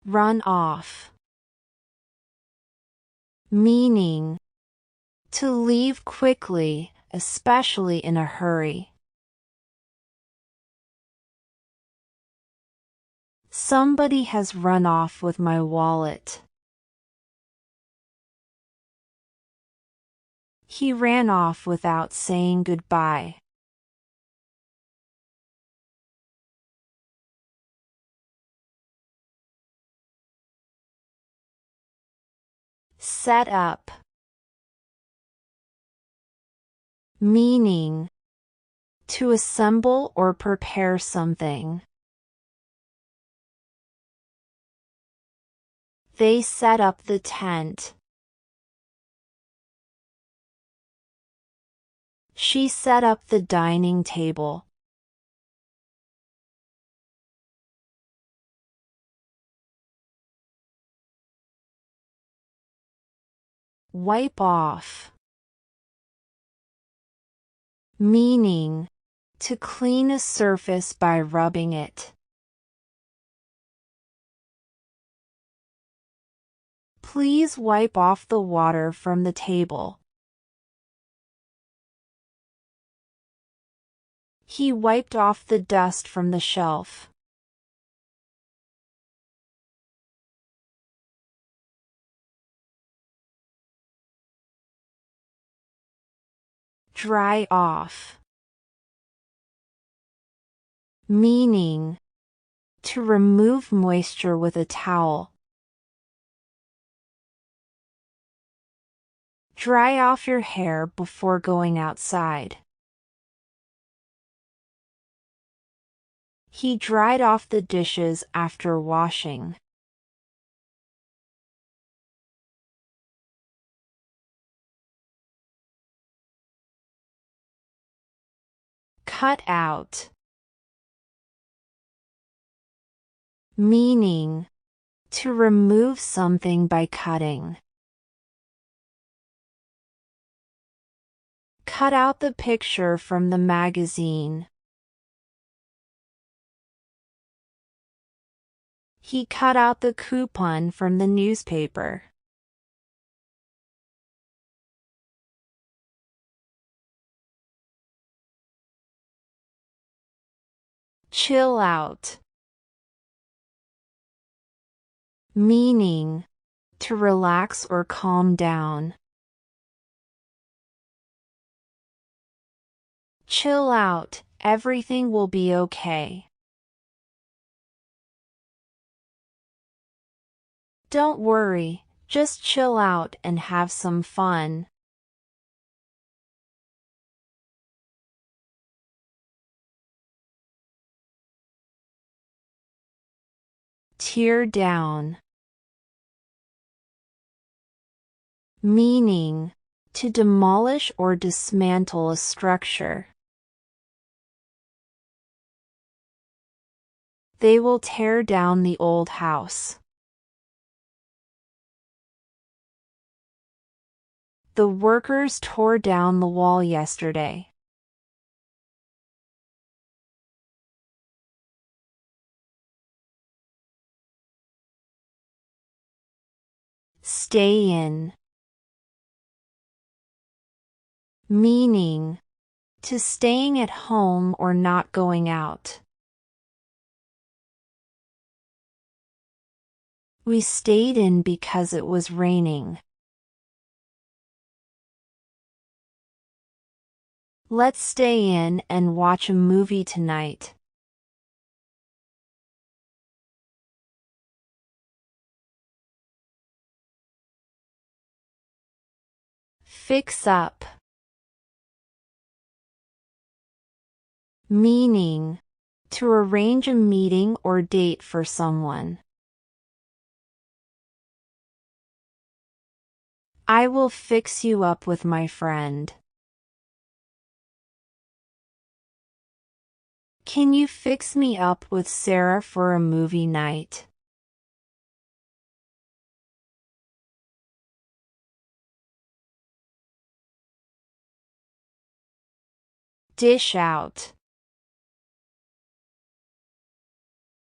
Run off. Meaning, to leave quickly, especially in a hurry. Somebody has run off with my wallet. He ran off without saying goodbye. Set up. Meaning, to assemble or prepare something. They set up the tent. She set up the dining table. Wipe off. Meaning, to clean a surface by rubbing it. Please wipe off the water from the table. He wiped off the dust from the shelf. Dry off. Meaning, to remove moisture with a towel. Dry off your hair before going outside. He dried off the dishes after washing. Cut out. Meaning, to remove something by cutting. Cut out the picture from the magazine. He cut out the coupon from the newspaper. Chill out. Meaning, to relax or calm down. Chill out, everything will be okay. Don't worry, just chill out and have some fun. Tear down. Meaning, to demolish or dismantle a structure. They will tear down the old house. The workers tore down the wall yesterday. Stay in. Meaning, to staying at home or not going out. We stayed in because it was raining. Let's stay in and watch a movie tonight. Fix up. Meaning, to arrange a meeting or date for someone. I will fix you up with my friend. Can you fix me up with Sarah for a movie night? Dish out.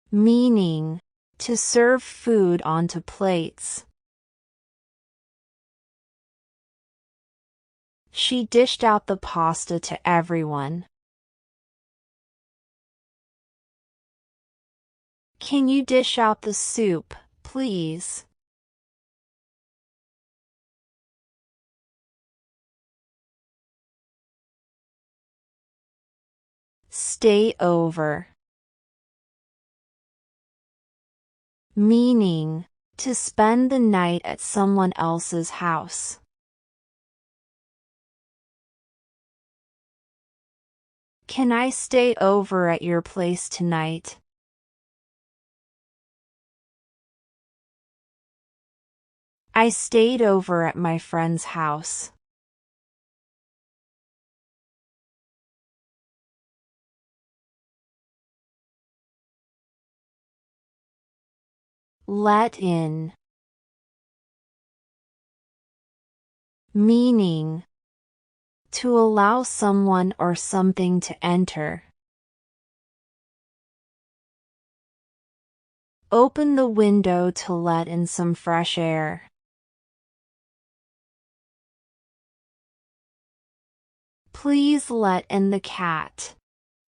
Meaning, To serve food onto plates. She dished out the pasta to everyone. Can you dish out the soup, please? Stay over. Meaning, to spend the night at someone else's house. Can I stay over at your place tonight? I stayed over at my friend's house. Let in. Meaning, to allow someone or something to enter. Open the window to let in some fresh air. Please let in the cat.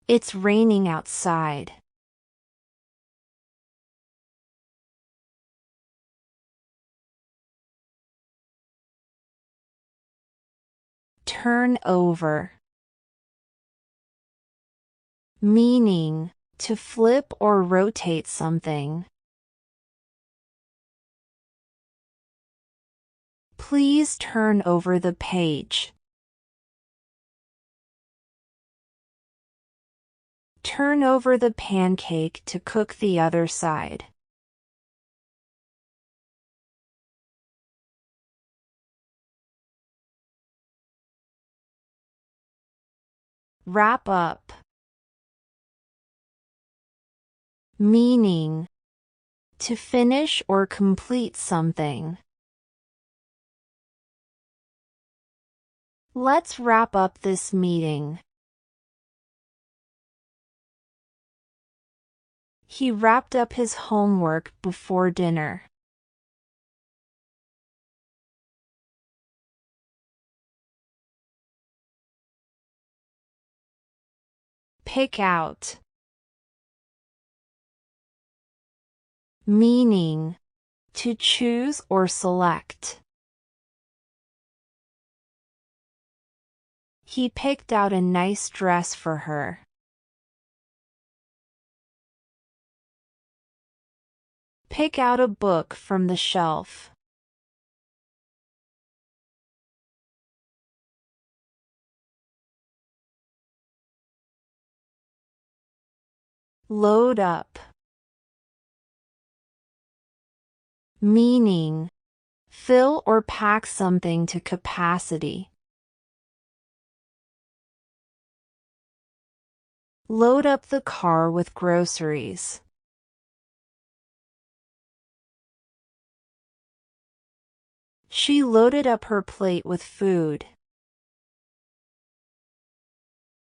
It's raining outside. Turn over. Meaning, to flip or rotate something. Please turn over the page. Turn over the pancake to cook the other side. Wrap up. Meaning, to finish or complete something. Let's wrap up this meeting. He wrapped up his homework before dinner. Pick out. Meaning, to choose or select. He picked out a nice dress for her. Pick out a book from the shelf. Load up. Meaning, fill or pack something to capacity. Load up the car with groceries. She loaded up her plate with food.